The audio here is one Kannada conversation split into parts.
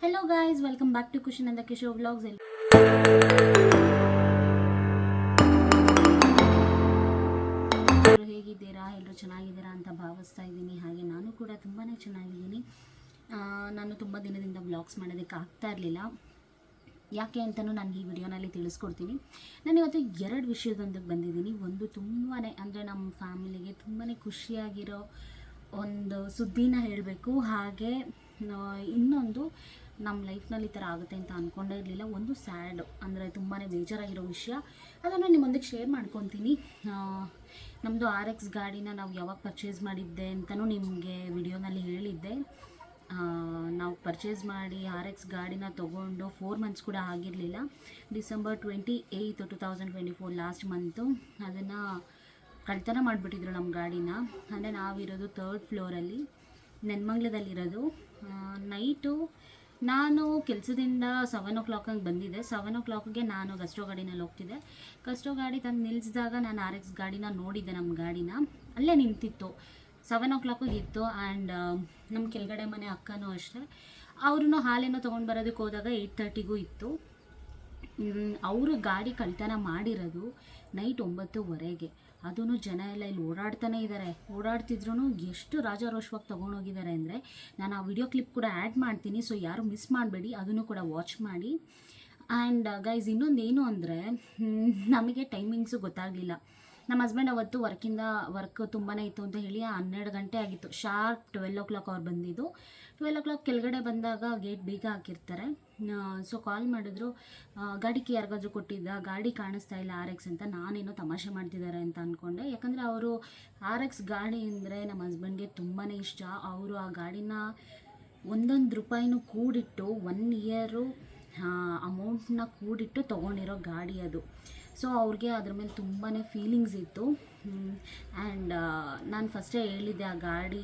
Hello guys, welcome back to Kushan and Kishore vlogs. ಎಲ್ಲರೂ ಹೇಗಿದ್ದೀರಾ? ಎಲ್ಲರೂ ಚೆನ್ನಾಗಿದ್ದೀರಾ ಅಂತ ಭಾವಿಸ್ತಾ ಇದ್ದೀನಿ. ಹಾಗೆ ನಾನು ಕೂಡ ತುಂಬಾ ಚೆನ್ನಾಗಿದ್ದೀನಿ. ನಾನು ತುಂಬ ದಿನದಿಂದ ವ್ಲಾಗ್ಸ್ ಮಾಡೋದಕ್ಕೆ ಆಗ್ತಾ ಇರಲಿಲ್ಲ. ಯಾಕೆ ಅಂತಲೂ ನಾನು ಈ ವಿಡಿಯೋನಲ್ಲಿ ತಿಳಿಸ್ಕೊಡ್ತೀನಿ. ನಾನು ಇವತ್ತು 2 ವಿಷಯದೊಂದಿಗೆ ಬಂದಿದ್ದೀನಿ. ಒಂದು ತುಂಬಾ ಅಂದರೆ ನಮ್ಮ ಫ್ಯಾಮಿಲಿಗೆ ತುಂಬಾ ಖುಷಿಯಾಗಿರೋ ಒಂದು ಸುದ್ದಿನ ಹೇಳಬೇಕು. ಹಾಗೆ ಇನ್ನೊಂದು ನಮ್ಮ ಲೈಫ್ನಲ್ಲಿ ಈ ಥರ ಆಗುತ್ತೆ ಅಂತ ಅಂದ್ಕೊಂಡೇ ಇರಲಿಲ್ಲ. ಒಂದು ಸ್ಯಾಡ್ ಅಂದರೆ ತುಂಬಾ ಬೇಜಾರಾಗಿರೋ ವಿಷಯ, ಅದನ್ನು ನಿಮ್ಮೊಂದಿಗೆ ಶೇರ್ ಮಾಡ್ಕೊತೀನಿ. ನಮ್ಮದು RX ಗಾಡಿನ ನಾವು ಯಾವಾಗ ಪರ್ಚೇಸ್ ಮಾಡಿದ್ದೆ ಅಂತಲೂ ನಿಮಗೆ ವಿಡಿಯೋನಲ್ಲಿ ಹೇಳಿದ್ದೆ. ನಾವು ಪರ್ಚೇಸ್ ಮಾಡಿ RX ಗಾಡಿನ ತೊಗೊಂಡು 4 ಮಂತ್ಸ್ ಕೂಡ ಆಗಿರಲಿಲ್ಲ. ಡಿಸೆಂಬರ್ 28, 2024 ಲಾಸ್ಟ್ ಮಂತು ಅದನ್ನು ಕಳ್ತನ ಮಾಡಿಬಿಟ್ಟಿದ್ರು ನಮ್ಮ ಗಾಡಿನ. ಅಂದರೆ ನಾವಿರೋದು 3rd ಫ್ಲೋರಲ್ಲಿ, ನೆನ್ಮಂಗ್ಲದಲ್ಲಿರೋದು. ನೈಟು ನಾನು ಕೆಲಸದಿಂದ 7 o'clock ಬಂದಿದ್ದೆ. 7 o'clockಗೆ ನಾನು ಗಸ್ಟೋ ಗಾಡಿನಲ್ಲಿ ಹೋಗ್ತಿದ್ದೆ. ಗಸ್ಟೋ ಗಾಡಿ ತಂದು ನಿಲ್ಲಿಸಿದಾಗ ನಾನು RX ಗಾಡಿನ ನೋಡಿದ್ದೆ. ನಮ್ಮ ಗಾಡಿನ ಅಲ್ಲೇ ನಿಂತಿತ್ತು, 7 o'clock ಇತ್ತು. ಆ್ಯಂಡ್ ನಮ್ಮ ಕೆಳಗಡೆ ಮನೆ ಅಕ್ಕನೂ ಅಷ್ಟೇ, ಅವ್ರೂ ಹಾಲೇನೋ ತೊಗೊಂಡು ಬರೋದಕ್ಕೆ ಹೋದಾಗ 8:30ಗೂ ಇತ್ತು. ಅವರು ಗಾಡಿ ಕಳ್ತನ ಮಾಡಿರೋದು ನೈಟ್ 9:00ವರೆಗೆ. ಅದೂ ಜನ ಎಲ್ಲ ಇಲ್ಲಿ ಓಡಾಡ್ತಿದ್ರು ಎಷ್ಟು ರಾಜಾರೋಷವಾಗಿ ತೊಗೊಂಡೋಗಿದ್ದಾರೆ ಅಂದರೆ, ನಾನು ಆ ವಿಡಿಯೋ ಕ್ಲಿಪ್ ಕೂಡ ಆ್ಯಡ್ ಮಾಡ್ತೀನಿ. ಸೊ ಯಾರು ಮಿಸ್ ಮಾಡಬೇಡಿ, ಅದನ್ನು ಕೂಡ ವಾಚ್ ಮಾಡಿ. ಆ್ಯಂಡ್ ಗೈಸ್, ಇನ್ನೊಂದೇನು ಅಂದರೆ, ನಮಗೆ ಟೈಮಿಂಗ್ಸು ಗೊತ್ತಾಗಲಿಲ್ಲ. ನಮ್ಮ ಹಸ್ಬೆಂಡ್ ಅವತ್ತು ವರ್ಕ್ ತುಂಬಾ ಇತ್ತು ಅಂತ ಹೇಳಿ 12 ಗಂಟೆ ಆಗಿತ್ತು. ಶಾರ್ಪ್ 12 o'clock ಅವ್ರು ಬಂದಿದ್ದು. 12 o'clock ಕೆಳಗಡೆ ಬಂದಾಗ ಗೇಟ್ ಬೀಗ ಹಾಕಿರ್ತಾರೆ. ಸೊ ಕಾಲ್ ಮಾಡಿದ್ರು, ಗಾಡಿ ಕೀ ಯಾರಿಗಾದ್ರೂ ಕೊಟ್ಟಿದ್ದ, ಗಾಡಿ ಕಾಣಿಸ್ತಾ ಇಲ್ಲ RX ಅಂತ. ನಾನೇನೋ ತಮಾಷೆ ಮಾಡ್ತಿದ್ದಾರೆ ಅಂತ ಅಂದ್ಕೊಂಡೆ. ಯಾಕಂದರೆ ಅವರು RX ಗಾಡಿ ಅಂದರೆ ನಮ್ಮ ಹಸ್ಬೆಂಡ್ಗೆ ತುಂಬಾ ಇಷ್ಟ. ಅವರು ಆ ಗಾಡಿನ ₹1 ಕೂಡಿಟ್ಟು 1 year ಅಮೌಂಟ್ನ ಕೂಡಿಟ್ಟು ತೊಗೊಂಡಿರೋ ಗಾಡಿ ಅದು. ಸೊ ಅವ್ರಿಗೆ ಅದ್ರ ಮೇಲೆ ತುಂಬಾ ಫೀಲಿಂಗ್ಸ್ ಇತ್ತು. ಆ್ಯಂಡ್ ನಾನು ಫಸ್ಟೇ ಹೇಳಿದ್ದೆ, ಆ ಗಾಡಿ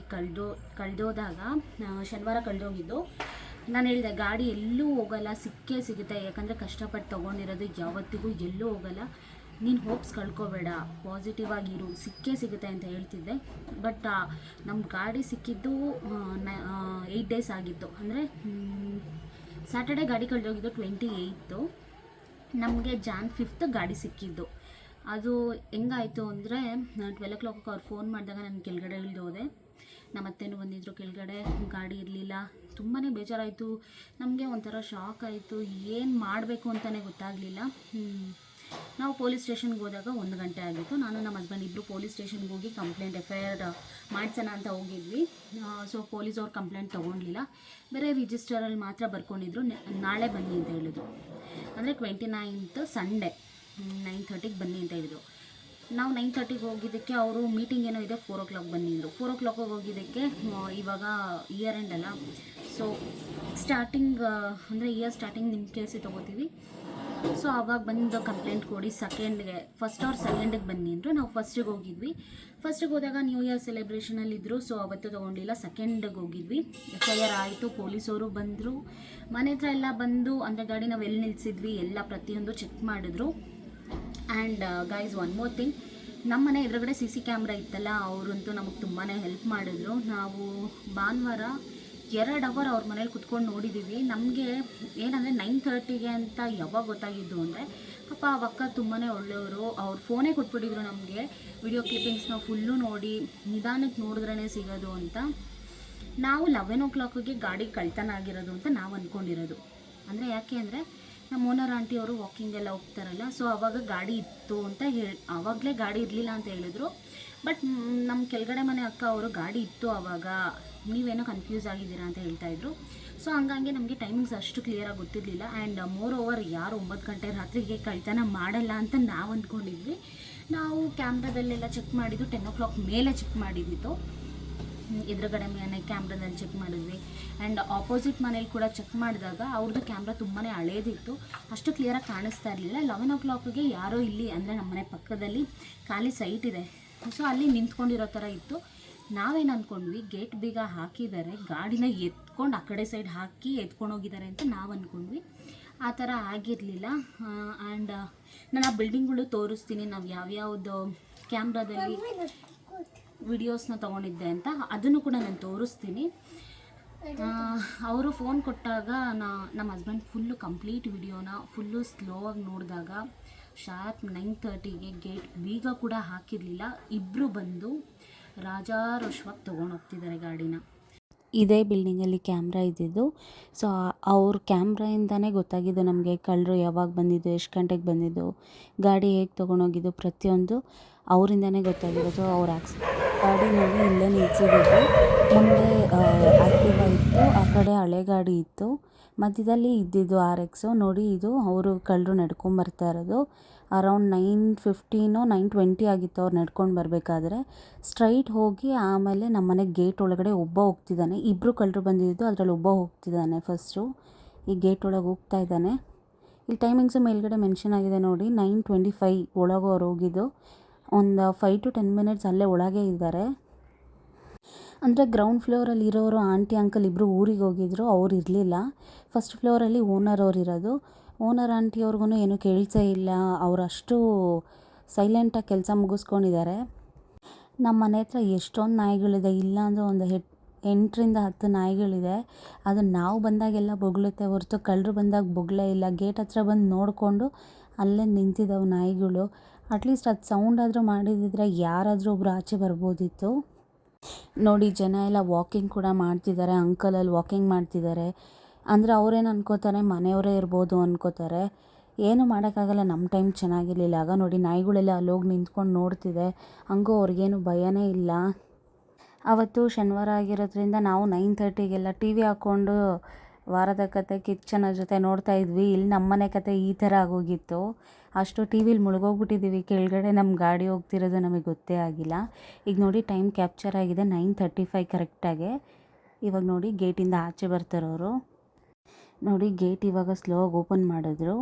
ಕಳೆದೋದಾಗ ಶನಿವಾರ ಕಳೆದೋಗಿದ್ದು. ನಾನು ಹೇಳಿದೆ, ಗಾಡಿ ಎಲ್ಲೂ ಹೋಗಲ್ಲ, ಸಿಕ್ಕೇ ಸಿಗುತ್ತೆ. ಯಾಕಂದರೆ ಕಷ್ಟಪಟ್ಟು ತೊಗೊಂಡಿರೋದು, ಯಾವತ್ತಿಗೂ ಎಲ್ಲೂ ಹೋಗಲ್ಲ. ನೀನು ಹೋಪ್ಸ್ ಕಳ್ಕೊಬೇಡ, ಪಾಸಿಟಿವ್ ಆಗಿರು, ಸಿಕ್ಕೇ ಸಿಗುತ್ತೆ ಅಂತ ಹೇಳ್ತಿದ್ದೆ. ಬಟ್ ನಮ್ಮ ಗಾಡಿ ಸಿಕ್ಕಿದ್ದು 8 days ಆಗಿತ್ತು. ಅಂದರೆ ಸ್ಯಾಟರ್ಡೇ ಗಾಡಿ ಕಳೆದೋಗಿದ್ದು 28. ನಮಗೆ Jan 5th ಗಾಡಿ ಸಿಕ್ಕಿದ್ದು. ಅದು ಹೆಂಗಾಯಿತು ಅಂದರೆ, 12 o'clock ಅವ್ರು ಫೋನ್ ಮಾಡಿದಾಗ ನಾನು ಕೆಳಗಡೆ ಇಳಿದೋದೆ. ನಮ್ಮ ಅತ್ತೆನೂ ಬಂದಿದ್ದರು ಕೆಳಗಡೆ, ಗಾಡಿ ಇರಲಿಲ್ಲ. ತುಂಬಾ ಬೇಜಾರಾಯಿತು ನಮಗೆ, ಒಂಥರ ಶಾಕ್ ಆಯಿತು. ಏನು ಮಾಡಬೇಕು ಅಂತಲೇ ಗೊತ್ತಾಗಲಿಲ್ಲ. ನಾವು ಪೊಲೀಸ್ ಸ್ಟೇಷನ್ಗೆ ಹೋದಾಗ 1 ಗಂಟೆ ಆಗಿತ್ತು. ನಾನು ನಮ್ಮ ಹಸ್ಬೆಂಡ್ ಇಬ್ಬರು ಪೊಲೀಸ್ ಸ್ಟೇಷನ್ಗೆ ಹೋಗಿ ಕಂಪ್ಲೇಂಟ್ FIR ಮಾಡ್ಸೋಣ ಅಂತ ಹೋಗಿದ್ವಿ. ಸೊ ಪೊಲೀಸವ್ರು ಕಂಪ್ಲೇಂಟ್ ತೊಗೊಂಡಿಲ್ಲ, ಬೇರೆ ರಿಜಿಸ್ಟರಲ್ಲಿ ಮಾತ್ರ ಬರ್ಕೊಂಡಿದ್ರು. ನಾಳೆ ಬನ್ನಿ ಅಂತ ಹೇಳಿದ್ರು. ಅಂದರೆ 29th ಸಂಡೇ 9:30ಗೆ ಬನ್ನಿ ಅಂತ ಹೇಳಿದರು. ನಾವು 9:30ಗೆ ಹೋಗಿದ್ದಕ್ಕೆ ಅವರು ಮೀಟಿಂಗ್ ಏನೋ ಇದೆ 4 o'clock ಬನ್ನಿದ್ರು. 4 o'clock ಹೋಗಿದ್ದಕ್ಕೆ ಇವಾಗ ಇಯರ್ ಎಂಡ್ ಅಲ್ಲ, ಸೊ ಸ್ಟಾರ್ಟಿಂಗ್ ಅಂದರೆ ಇಯರ್ ಸ್ಟಾರ್ಟಿಂಗ್ ನಿಮ್ಮ ಕೇಸಿ ತೊಗೋತೀವಿ. ಸೊ ಆವಾಗ ಬಂದು ಕಂಪ್ಲೇಂಟ್ ಕೊಡಿ, ಫಸ್ಟ್ ಆರ್ ಸೆಕೆಂಡಿಗೆ ಬನ್ನಿ ಅಂದರು. ನಾವು ಫಸ್ಟಿಗೆ ಹೋಗಿದ್ವಿ. ಫಸ್ಟಿಗೆ ಹೋದಾಗ ನ್ಯೂ ಇಯರ್ ಸೆಲೆಬ್ರೇಷನಲ್ಲಿದ್ದರು. ಸೊ ಅವತ್ತು ತೊಗೊಂಡಿಲ್ಲ. ಸೆಕೆಂಡಿಗೆ ಹೋಗಿದ್ವಿ. FIR ಆಯಿತು. ಪೊಲೀಸವರು ಬಂದರು, ಮನೆ ಹತ್ರ ಎಲ್ಲ ಬಂದು, ಅಂದರೆ ಗಾಡಿ ನಾವು ಎಲ್ಲಿ ನಿಲ್ಲಿಸಿದ್ವಿ ಎಲ್ಲ ಪ್ರತಿಯೊಂದು ಚೆಕ್ ಮಾಡಿದ್ರು. And guys, one more thing, ನಮ್ಮ ಮನೆ ಎದುರುಗಡೆ CC ಕ್ಯಾಮ್ರಾ ಇತ್ತಲ್ಲ, ಅವರಂತೂ ನಮಗೆ ತುಂಬಾ ಹೆಲ್ಪ್ ಮಾಡಿದ್ರು. ನಾವು ಭಾನುವಾರ 2 hour ಅವ್ರ ಮನೇಲಿ ಕುತ್ಕೊಂಡು ನೋಡಿದ್ದೀವಿ. ನಮಗೆ ಏನಂದರೆ 9:30ಗೆ ಅಂತ ಯಾವಾಗ ಗೊತ್ತಾಗಿದ್ದು ಅಂದರೆ, ಪಾಪ ಅವಕ್ಕ ತುಂಬಾ ಒಳ್ಳೆಯವರು. ಅವ್ರು ಫೋನೇ ಕೊಟ್ಬಿಟ್ಟಿದ್ರು ನಮಗೆ. ವಿಡಿಯೋ ಕ್ಲಿಪ್ಪಿಂಗ್ಸ್ನ ಫುಲ್ಲು ನೋಡಿ, ನಿಧಾನಕ್ಕೆ ನೋಡಿದ್ರೇ ಸಿಗೋದು ಅಂತ. ನಾವು 11 o'clockಗೆ ಗಾಡಿ ಕಳ್ತನ ಆಗಿರೋದು ಅಂತ ನಾವು ಅಂದ್ಕೊಂಡಿರೋದು. ಅಂದರೆ ಯಾಕೆ ಅಂದರೆ, ನಮ್ಮ ಓನರ್ ಆಂಟಿ ಅವರು ವಾಕಿಂಗೆಲ್ಲ ಹೋಗ್ತಾರಲ್ಲ, ಸೊ ಆವಾಗ ಗಾಡಿ ಇತ್ತು ಅಂತ ಆವಾಗಲೇ ಗಾಡಿ ಇರಲಿಲ್ಲ ಅಂತ ಹೇಳಿದ್ರು. ಬಟ್ ನಮ್ಮ ಕೆಳಗಡೆ ಮನೆ ಅಕ್ಕ ಅವರು ಗಾಡಿ ಇತ್ತು ಆವಾಗ, ನೀವೇನೋ ಕನ್ಫ್ಯೂಸ್ ಆಗಿದ್ದೀರಾ ಅಂತ ಹೇಳ್ತಾಯಿದ್ರು. ಸೊ ಹಂಗಾಗಿ ನಮಗೆ ಟೈಮಿಂಗ್ಸ್ ಅಷ್ಟು ಕ್ಲಿಯರಾಗಿ ಗೊತ್ತಿರಲಿಲ್ಲ. ಆ್ಯಂಡ್ ಮೋರ್ ಓವರ್ ಯಾರು 9 ಗಂಟೆ ರಾತ್ರಿಗೆ ಕಳ್ತನ ಮಾಡಲ್ಲ ಅಂತ ನಾವು ಅಂದ್ಕೊಂಡಿದ್ವಿ. ನಾವು ಕ್ಯಾಮ್ರಾದಲ್ಲೆಲ್ಲ ಚೆಕ್ ಮಾಡಿದ್ದು 10 o'clock ಮೇಲೆ ಚೆಕ್ ಮಾಡಿದ್ದಿತ್ತು. ಎದುರುಗಡೆ ಮನೆ ಕ್ಯಾಮ್ರಾದಲ್ಲಿ ಚೆಕ್ ಮಾಡಿದ್ವಿ. ಆ್ಯಂಡ್ ಆಪೋಸಿಟ್ ಮನೇಲಿ ಕೂಡ ಚೆಕ್ ಮಾಡಿದಾಗ ಅವ್ರದ್ದು ಕ್ಯಾಮ್ರಾ ತುಂಬಾ ಹಳೇದಿತ್ತು, ಅಷ್ಟು ಕ್ಲಿಯರಾಗಿ ಕಾಣಿಸ್ತಾ ಇರಲಿಲ್ಲ. 11 o'clockಗೆ ಯಾರೋ ಇಲ್ಲಿ ಅಂದರೆ ನಮ್ಮ ಮನೆ ಪಕ್ಕದಲ್ಲಿ ಖಾಲಿ ಸೈಟ್ ಇದೆ, ಸೊ ಅಲ್ಲಿ ನಿಂತ್ಕೊಂಡಿರೋ ಥರ ಇತ್ತು. ನಾವೇನು ಅಂದ್ಕೊಂಡ್ವಿ, ಗೇಟ್ ಬೀಗ ಹಾಕಿದ್ದಾರೆ, ಗಾಡಿನ ಎತ್ಕೊಂಡು ಆ ಕಡೆ ಸೈಡ್ ಹಾಕಿ ಎತ್ಕೊಂಡು ಹೋಗಿದ್ದಾರೆ ಅಂತ ನಾವು ಅಂದ್ಕೊಂಡ್ವಿ. ಆ ಥರ ಆಗಿರಲಿಲ್ಲ. ಆ್ಯಂಡ್ ನಾನು ಆ ಬಿಲ್ಡಿಂಗ್ಗಳು ತೋರಿಸ್ತೀನಿ, ನಾವು ಯಾವ್ಯಾವುದು ಕ್ಯಾಮ್ರಾದಲ್ಲಿ ವಿಡಿಯೋಸ್ನ ತೊಗೊಂಡಿದ್ದೆ ಅಂತ, ಅದನ್ನು ಕೂಡ ನಾನು ತೋರಿಸ್ತೀನಿ. ಅವರು ಫೋನ್ ಕೊಟ್ಟಾಗ ನಮ್ಮ ಹಸ್ಬೆಂಡ್ ಫುಲ್ಲು ಕಂಪ್ಲೀಟ್ ವಿಡಿಯೋನ ಫುಲ್ಲು ಸ್ಲೋ ಆಗಿ ನೋಡಿದಾಗ ಶಾರ್ಪ್ 9:30ಗೆ ಗೇಟ್ ಬೀಗ ಕೂಡ ಹಾಕಿರಲಿಲ್ಲ. ಇಬ್ಬರು ಬಂದು ರಾಜಾರೋಷವಾಗಿ ತೊಗೊಂಡೋಗ್ತಿದ್ದಾರೆ ಗಾಡಿನ. ಇದೇ ಬಿಲ್ಡಿಂಗಲ್ಲಿ ಕ್ಯಾಮ್ರಾ ಇದ್ದಿದ್ದು. ಸೊ ಅವ್ರ ಕ್ಯಾಮ್ರಾಯಿಂದನೇ ಗೊತ್ತಾಗಿದ್ದು ನಮಗೆ ಕಳ್ಳರು ಯಾವಾಗ ಬಂದಿದ್ದು, ಎಷ್ಟು ಗಂಟೆಗೆ ಬಂದಿದ್ದು, ಗಾಡಿ ಹೇಗೆ ತೊಗೊಂಡೋಗಿದ್ದು, ಪ್ರತಿಯೊಂದು ಅವರಿಂದನೇ ಗೊತ್ತಾಗಿರೋದು. ಅವ್ರ ಗಾಡಿ ನೋಡಿ ಇಲ್ಲೇ ನಿಲ್ಸಿದ್ದು. ಮುಂದೆ ಆ್ಯಕ್ಟಿವಾ ಇತ್ತು, ಆ ಕಡೆ ಹಳೆ ಗಾಡಿ ಇತ್ತು, ಮಧ್ಯದಲ್ಲಿ ಇದ್ದಿದ್ದು RX. ನೋಡಿ ಇದು ಅವರು ಕಳ್ಳರು ನಡ್ಕೊಂಬರ್ತಾ ಇರೋದು. ಅರೌಂಡ್ 9:15 9:20 ಆಗಿತ್ತು ಅವ್ರು ನಡ್ಕೊಂಡು ಬರಬೇಕಾದ್ರೆ. ಸ್ಟ್ರೈಟ್ ಹೋಗಿ ಆಮೇಲೆ ನಮ್ಮ ಮನೆ ಗೇಟ್ ಒಳಗಡೆ ಒಬ್ಬ ಹೋಗ್ತಿದ್ದಾನೆ. ಇಬ್ಬರು ಕಳ್ಳರು ಬಂದಿದ್ದು, ಅದರಲ್ಲಿ ಒಬ್ಬ ಹೋಗ್ತಿದ್ದಾನೆ ಫಸ್ಟು. ಈ ಗೇಟ್ ಒಳಗೆ ಹೋಗ್ತಾ ಇದ್ದಾನೆ. ಇಲ್ಲಿ ಟೈಮಿಂಗ್ಸು ಮೇಲ್ಗಡೆ ಮೆನ್ಷನ್ ಆಗಿದೆ ನೋಡಿ, 9:25 ಒಳಗೆ ಅವ್ರು ಹೋಗಿದ್ದು. ಒಂದು 5 to 10 ಮಿನಿಟ್ಸ್ ಅಲ್ಲೇ ಒಳಗೆ ಇದ್ದಾರೆ. ಅಂದರೆ ಗ್ರೌಂಡ್ ಫ್ಲೋರಲ್ಲಿ ಇರೋರು ಆಂಟಿ ಅಂಕಲ್ ಇಬ್ಬರು ಊರಿಗೆ ಹೋಗಿದ್ರು, ಅವ್ರು ಇರಲಿಲ್ಲ. ಫಸ್ಟ್ ಫ್ಲೋರಲ್ಲಿ ಓನರ್ ಅವ್ರು ಇರೋದು. ಓನರ್ ಆಂಟಿ ಅವ್ರಿಗೂ ಏನೂ ಕೇಳಿಸೇ ಇಲ್ಲ, ಅವರು ಅಷ್ಟು ಸೈಲೆಂಟಾಗಿ ಕೆಲಸ ಮುಗಿಸ್ಕೊಂಡಿದ್ದಾರೆ. ನಮ್ಮ ಮನೆ ಹತ್ರ ಎಷ್ಟೊಂದು ನಾಯಿಗಳಿದೆ, ಇಲ್ಲಾಂದರೆ ಒಂದು 8ರಿಂದ 10 ನಾಯಿಗಳಿದೆ. ಅದನ್ನು ನಾವು ಬಂದಾಗೆಲ್ಲ ಬೊಗಳುತ್ತೆ ಹೊರತು ಕಳ್ಳರು ಬಂದಾಗ ಬೊಗಳೇ ಇಲ್ಲ. ಗೇಟ್ ಹತ್ರ ಬಂದು ನೋಡಿಕೊಂಡು ಅಲ್ಲೇ ನಿಂತಿದ್ದಾವೆ ನಾಯಿಗಳು. ಅಟ್ಲೀಸ್ಟ್ ಅದು ಸೌಂಡ್ ಆದರೂ ಮಾಡಿದಿದ್ರೆ ಯಾರಾದರೂ ಒಬ್ಬರು ಆಚೆ ಬರ್ಬೋದಿತ್ತು. ನೋಡಿ ಜನ ಎಲ್ಲ ವಾಕಿಂಗ್ ಕೂಡ ಮಾಡ್ತಿದ್ದಾರೆ. ಅಂಕಲಲ್ಲಿ ವಾಕಿಂಗ್ ಮಾಡ್ತಿದ್ದಾರೆ. ಅಂದರೆ ಅವ್ರೇನು ಅನ್ಕೋತಾರೆ, ಮನೆಯವರೇ ಇರ್ಬೋದು ಅನ್ಕೋತಾರೆ. ಏನು ಮಾಡೋಕ್ಕಾಗಲ್ಲ, ನಮ್ಮ ಟೈಮ್ ಚೆನ್ನಾಗಿರಲಿಲ್ಲ. ಆಗ ನೋಡಿ ನಾಯಿಗಳೆಲ್ಲ ಅಲ್ಲೋಗಿ ನಿಂತ್ಕೊಂಡು ನೋಡ್ತಿದೆ. ಹಂಗೂ ಅವ್ರಿಗೇನು ಭಯನೇ ಇಲ್ಲ. ಅವತ್ತು ಶನಿವಾರ ಆಗಿರೋದ್ರಿಂದ ನಾವು 9:30ಗೆಲ್ಲ TV ಹಾಕ್ಕೊಂಡು ವಾರದ ಕತೆ ಕಿಚ್ಚನ ಜೊತೆ ನೋಡ್ತಾ ಇದ್ವಿ. ಇಲ್ಲಿ ನಮ್ಮನೆ ಕತೆ ಈ ಥರ ಆಗೋಗಿತ್ತು. ಅಷ್ಟು TVಲಿ ಮುಳುಗೋಗ್ಬಿಟ್ಟಿದ್ದೀವಿ, ಕೆಳಗಡೆ ನಮ್ಮ ಗಾಡಿ ಹೋಗ್ತಿರೋದು ನಮಗೆ ಗೊತ್ತೇ ಆಗಿಲ್ಲ. ಈಗ ನೋಡಿ ಟೈಮ್ ಕ್ಯಾಪ್ಚರ್ ಆಗಿದೆ 9:35 ಕರೆಕ್ಟಾಗೆ. ಇವಾಗ ನೋಡಿ ಗೇಟಿಂದ ಆಚೆ ಬರ್ತಾರವರು. ನೋಡಿ ಗೇಟ್ ಇವಾಗ ಸ್ಲೋ ಆಗಿ ಓಪನ್ ಮಾಡಿದ್ರು.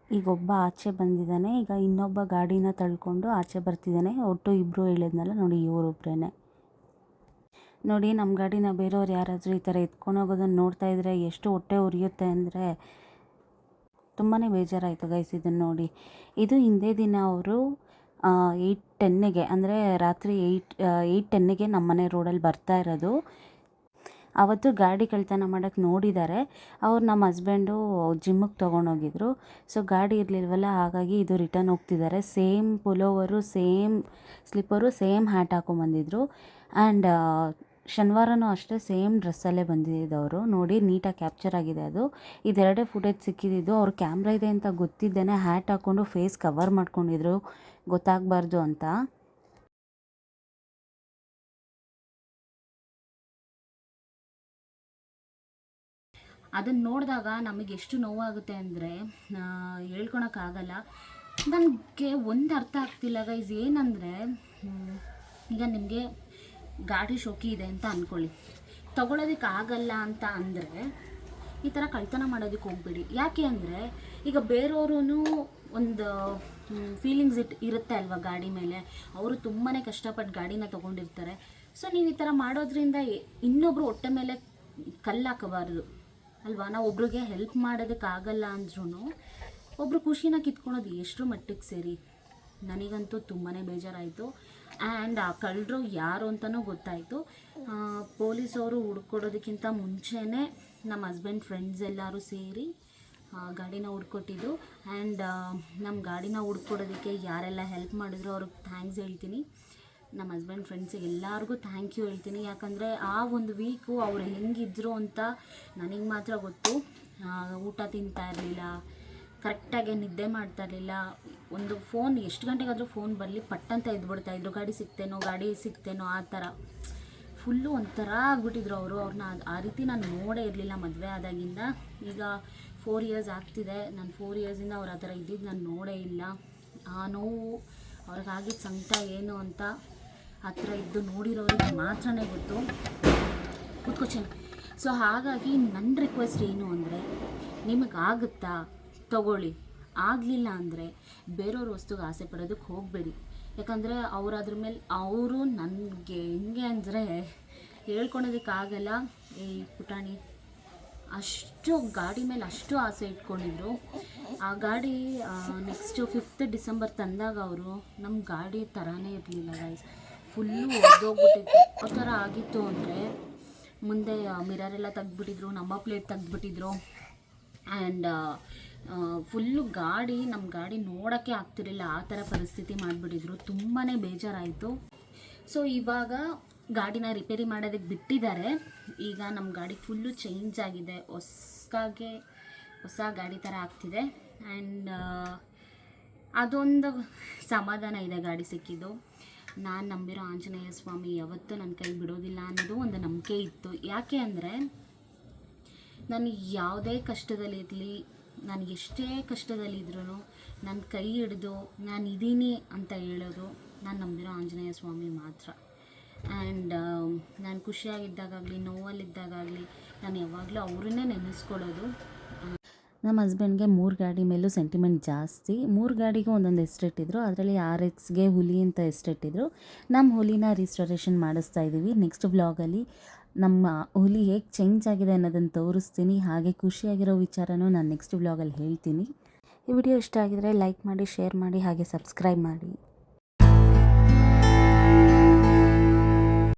ಈಗ ಒಬ್ಬ ಆಚೆ ಬಂದಿದ್ದಾನೆ. ಈಗ ಇನ್ನೊಬ್ಬ ಗಾಡಿನ ತಳ್ಕೊಂಡು ಆಚೆ ಬರ್ತಿದ್ದಾನೆ. ಒಟ್ಟು ಇಬ್ಬರು ಹೇಳಿದ್ನಲ್ಲ ನೋಡಿ, ಇವರೊಬ್ಬರೇ. ನೋಡಿ ನಮ್ಮ ಗಾಡಿನ ಬೇರೆಯವ್ರು ಯಾರಾದರೂ ಈ ಥರ ಎತ್ಕೊಂಡು ಹೋಗೋದನ್ನು ನೋಡ್ತಾ ಇದ್ದರೆ ಎಷ್ಟು ಹೊಟ್ಟೆ ಉರಿಯುತ್ತೆ ಅಂದರೆ ತುಂಬಾ ಬೇಜಾರಾಯಿತು ಗೈಸ್ ಇದನ್ನು ನೋಡಿ. ಇದು ಹಿಂದೆ ದಿನ ಅವರು 8:10ಗೆ ಅಂದರೆ ರಾತ್ರಿ 8:10ಗೆ ನಮ್ಮನೆ ರೋಡಲ್ಲಿ ಬರ್ತಾ ಇರೋದು. ಅವತ್ತು ಗಾಡಿ ಕಳ್ತನ ಮಾಡೋಕ್ಕೆ ನೋಡಿದ್ದಾರೆ. ಅವ್ರು ನಮ್ಮ ಹಸ್ಬೆಂಡು ಜಿಮ್ಮಿಗೆ ತೊಗೊಂಡೋಗಿದ್ರು. ಸೊ ಗಾಡಿ ಇರಲಿಲ್ವಲ್ಲ, ಹಾಗಾಗಿ ಇದು ರಿಟರ್ನ್ ಹೋಗ್ತಿದ್ದಾರೆ. Same pullover, same slippers, same hat ಹಾಕೊಂಬಂದಿದ್ರು. ಆ್ಯಂಡ್ ಶನಿವಾರನೂ ಅಷ್ಟೇ ಸೇಮ್ ಡ್ರೆಸ್ಸಲ್ಲೇ ಬಂದಿದ್ದವರು. ನೋಡಿ ನೀಟಾಗಿ ಕ್ಯಾಪ್ಚರ್ ಆಗಿದೆ ಅದು. ಇದೆರಡೇ ಫುಟೇಜ್ ಸಿಕ್ಕಿದ್ದು. ಅವ್ರು ಕ್ಯಾಮ್ರಾ ಇದೆ ಅಂತ ಗೊತ್ತಿದ್ದೇನೆ ಹ್ಯಾಟ್ ಹಾಕ್ಕೊಂಡು ಫೇಸ್ ಕವರ್ ಮಾಡ್ಕೊಂಡಿದ್ರು, ಗೊತ್ತಾಗಬಾರ್ದು ಅಂತ. ಅದನ್ನು ನೋಡಿದಾಗ ನಮಗೆ ಎಷ್ಟು ನೋವಾಗುತ್ತೆ ಅಂದರೆ ಹೇಳ್ಕೊಳಕ್ಕಾಗಲ್ಲ. ನನಗೆ ಒಂದು ಅರ್ಥ ಆಗ್ತಿಲ್ಲ ಗೈಸ್, ಏನಂದರೆ ಈಗ ನಿಮಗೆ ಗಾಡಿ ಶೋಕಿ ಇದೆ ಅಂತ ಅಂದ್ಕೊಳ್ಳಿ, ತೊಗೊಳೋದಕ್ಕಾಗಲ್ಲ ಅಂತ ಅಂದರೆ ಈ ಥರ ಕಳ್ತನ ಮಾಡೋದಕ್ಕೆ ಹೋಗ್ಬೇಡಿ. ಯಾಕೆ ಅಂದರೆ ಈಗ ಬೇರೆಯವ್ರೂ ಒಂದು ಫೀಲಿಂಗ್ಸ್ ಇರುತ್ತೆ ಅಲ್ವಾ ಗಾಡಿ ಮೇಲೆ. ಅವರು ತುಂಬಾ ಕಷ್ಟಪಟ್ಟು ಗಾಡಿನ ತೊಗೊಂಡಿರ್ತಾರೆ. ಸೊ ನೀವು ಈ ಥರ ಮಾಡೋದ್ರಿಂದ ಇನ್ನೊಬ್ಬರು ಹೊಟ್ಟೆ ಮೇಲೆ ಕಲ್ಲು ಹಾಕಬಾರ್ದು ಅಲ್ವಾ. ನಾವು ಒಬ್ರಿಗೆ ಹೆಲ್ಪ್ ಮಾಡೋದಕ್ಕಾಗಲ್ಲ ಅಂದ್ರೂ ಒಬ್ಬರು ಖುಷಿನ ಕಿತ್ಕೊಳೋದು ಎಷ್ಟು ಮಟ್ಟಿಗೆ ಸರಿ. ನನಗಂತೂ ತುಂಬಾ ಬೇಜಾರಾಯಿತು. ಆ್ಯಂಡ್ ಆ ಕಳ್ಳರು ಯಾರು ಅಂತಲೂ ಗೊತ್ತಾಯಿತು. ಪೊಲೀಸವರು ಹುಡ್ಕೊಡೋದಕ್ಕಿಂತ ಮುಂಚೆನೇ ನಮ್ಮ ಹಸ್ಬೆಂಡ್ ಫ್ರೆಂಡ್ಸ್ ಎಲ್ಲರೂ ಸೇರಿ ಗಾಡಿನ ಹುಡ್ಕೊಟ್ಟಿದ್ದು. ಆ್ಯಂಡ್ ನಮ್ಮ ಗಾಡಿನ ಹುಡ್ಕೊಡೋದಕ್ಕೆ ಯಾರೆಲ್ಲ ಹೆಲ್ಪ್ ಮಾಡಿದ್ರು ಅವ್ರಿಗೆ ಥ್ಯಾಂಕ್ಸ್ ಹೇಳ್ತೀನಿ. ನಮ್ಮ ಹಸ್ಬೆಂಡ್ ಫ್ರೆಂಡ್ಸಿಗೆ ಎಲ್ಲರಿಗೂ ಥ್ಯಾಂಕ್ ಯು ಹೇಳ್ತೀನಿ. ಯಾಕಂದರೆ ಆ ಒಂದು ವೀಕು ಅವ್ರು ಹೆಂಗಿದ್ರು ಅಂತ ನನಗೆ ಮಾತ್ರ ಗೊತ್ತು. ಊಟ ತಿಂತಾ ಇರಲಿಲ್ಲ, ಕರೆಕ್ಟಾಗಿ ನಿದ್ದೆ ಮಾಡ್ತಾ ಇರಲಿಲ್ಲ. ಒಂದು ಫೋನ್ ಎಷ್ಟು ಗಂಟೆಗಾದರೂ ಫೋನ್ ಬರಲಿ ಪಟ್ಟಂತ ಎದ್ಬಿಡ್ತಾಯಿದ್ರು, ಗಾಡಿ ಸಿಗ್ತೇನೋ ಆ ಥರ ಫುಲ್ಲು ಒಂಥರ ಆಗ್ಬಿಟ್ಟಿದ್ರು ಅವರು. ಅವ್ರನ್ನ ಆ ರೀತಿ ನಾನು ನೋಡೇ ಇರಲಿಲ್ಲ ಮದುವೆ ಆದಾಗಿಂದ. ಈಗ 4 ಇಯರ್ಸ್ ಆಗ್ತಿದೆ. ನಾನು 4 ಇಯರ್ಸಿಂದ ಅವ್ರು ಆ ಥರ ಇದ್ದಿದ್ದು ನಾನು ನೋಡೇ ಇಲ್ಲ. ಆ ನೋವು ಅವ್ರಿಗಾಗಿದ್ದ ಸಂಕಟ ಏನು ಅಂತ ಹತ್ರ ಇದ್ದು ನೋಡಿರೋರಿಗೆ ಮಾತ್ರನೇ ಗೊತ್ತು. ಕೂತ್ಕೋಚೇನೆ. ಸೊ ಹಾಗಾಗಿ ನನ್ನ ರಿಕ್ವೆಸ್ಟ್ ಏನು ಅಂದರೆ, ನಿಮಗಾಗುತ್ತಾ ತಗೊಳ್ಳಿ, ಆಗಲಿಲ್ಲ ಅಂದರೆ ಬೇರೆಯವ್ರ ವಸ್ತುಗೆ ಆಸೆ ಪಡೋದಕ್ಕೆ ಹೋಗಬೇಡಿ. ಯಾಕಂದರೆ ಅದ್ರ ಮೇಲೆ ಅವರು ನನಗೆ ಹೆಂಗೆ ಅಂದರೆ ಹೇಳ್ಕೊಳೋದಕ್ಕಾಗಲ್ಲ. ಈ ಪುಟಾಣಿ ಅಷ್ಟು ಗಾಡಿ ಮೇಲೆ ಅಷ್ಟು ಆಸೆ ಇಟ್ಕೊಂಡಿದ್ರು. ಆ ಗಾಡಿ ನೆಕ್ಸ್ಟು 5th ಡಿಸೆಂಬರ್ ತಂದಾಗ ಅವರು ನಮ್ಮ ಗಾಡಿ ಥರನೇ ಇರಲಿಲ್ಲ ಗೈಸ್, ಫುಲ್ಲು ಒಡೆದೋಗ್ಬಿಟ್ಟಿತ್ತು. ಆ ಥರ ಆಗಿತ್ತು ಅಂದರೆ ಮುಂದೆ ಮಿರರೆಲ್ಲ ತೆಗ್ದುಬಿಟ್ಟಿದ್ರು, ನಂಬರ್ ಪ್ಲೇಟ್ ತೆಗ್ದುಬಿಟ್ಟಿದ್ರು. ಆ್ಯಂಡ್ ಫುಲ್ಲು ನಮ್ಮ ಗಾಡಿ ನೋಡೋಕ್ಕೆ ಆಗ್ತಿರಲಿಲ್ಲ, ಆ ಥರ ಪರಿಸ್ಥಿತಿ ಮಾಡಿಬಿಟ್ಟಿದ್ರು. ತುಂಬಾ ಬೇಜಾರಾಯಿತು. ಸೊ ಇವಾಗ ಗಾಡಿನ ರಿಪೇರಿ ಮಾಡೋದಕ್ಕೆ ಬಿಟ್ಟಿದ್ದಾರೆ. ಈಗ ನಮ್ಮ ಗಾಡಿ ಫುಲ್ಲು ಚೇಂಜ್ ಆಗಿದೆ, ಹೊಸ ಗಾಡಿ ಥರ ಆಗ್ತಿದೆ. ಆ್ಯಂಡ್ ಅದೊಂದು ಸಮಾಧಾನ ಇದೆ ಗಾಡಿ ಸಿಕ್ಕಿದ್ದು. ನಾನು ನಂಬಿರೋ ಆಂಜನೇಯ ಸ್ವಾಮಿ ಯಾವತ್ತೂ ನನ್ನ ಕೈ ಬಿಡೋದಿಲ್ಲ ಅನ್ನೋದು ಒಂದು ನಂಬಿಕೆ ಇತ್ತು. ಯಾಕೆ ಅಂದರೆ ನಾನು ಯಾವುದೇ ಕಷ್ಟದಲ್ಲಿರಲಿ, ನಾನು ಎಷ್ಟೇ ಕಷ್ಟದಲ್ಲಿದ್ರೂ ನನ್ನ ಕೈ ಹಿಡಿದು ನಾನು ಇದ್ದೀನಿ ಅಂತ ಹೇಳೋದು ನಾನು ನಂಬಿರೋ ಆಂಜನೇಯ ಸ್ವಾಮಿ ಮಾತ್ರ. ಆ್ಯಂಡ್ ನಾನು ಖುಷಿಯಾಗಿದ್ದಾಗಲಿ ನೋವಲ್ಲಿದ್ದಾಗಲಿ ನಾನು ಯಾವಾಗಲೂ ಅವ್ರನ್ನೇ ನೆನೆಸ್ಕೊಳ್ಳೋದು. ನಮ್ಮ ಹಸ್ಬೆಂಡ್ಗೆ 3 ಗಾಡಿ ಮೇಲೂ ಸೆಂಟಿಮೆಂಟ್ ಜಾಸ್ತಿ. 3 ಗಾಡಿಗೂ ಒಂದೊಂದು ಹೆಸರಿಟ್ಟಿದ್ರು. ಅದರಲ್ಲಿ RXಗೆ ಹುಲಿ ಅಂತ ಹೆಸರಿಟ್ಟಿದ್ರು. ನಮ್ಮ ಹುಲಿನ ರಿಸ್ಟೋರೇಷನ್ ಮಾಡಿಸ್ತಾ ಇದ್ದೀವಿ. ನೆಕ್ಸ್ಟ್ ವ್ಲಾಗಲ್ಲಿ ನಮ್ಮ ಹುಲಿ ಹೇಗೆ ಚೇಂಜ್ ಆಗಿದೆ ಅನ್ನೋದನ್ನು ತೋರಿಸ್ತೀನಿ. ಹಾಗೆ ಖುಷಿಯಾಗಿರೋ ವಿಚಾರನೂ ನಾನು ನೆಕ್ಸ್ಟ್ ವ್ಲಾಗಲ್ಲಿ ಹೇಳ್ತೀನಿ. ಈ ವಿಡಿಯೋ ಇಷ್ಟ ಆಗಿದರೆ ಲೈಕ್ ಮಾಡಿ, ಶೇರ್ ಮಾಡಿ, ಹಾಗೆ ಸಬ್ಸ್ಕ್ರೈಬ್ ಮಾಡಿ.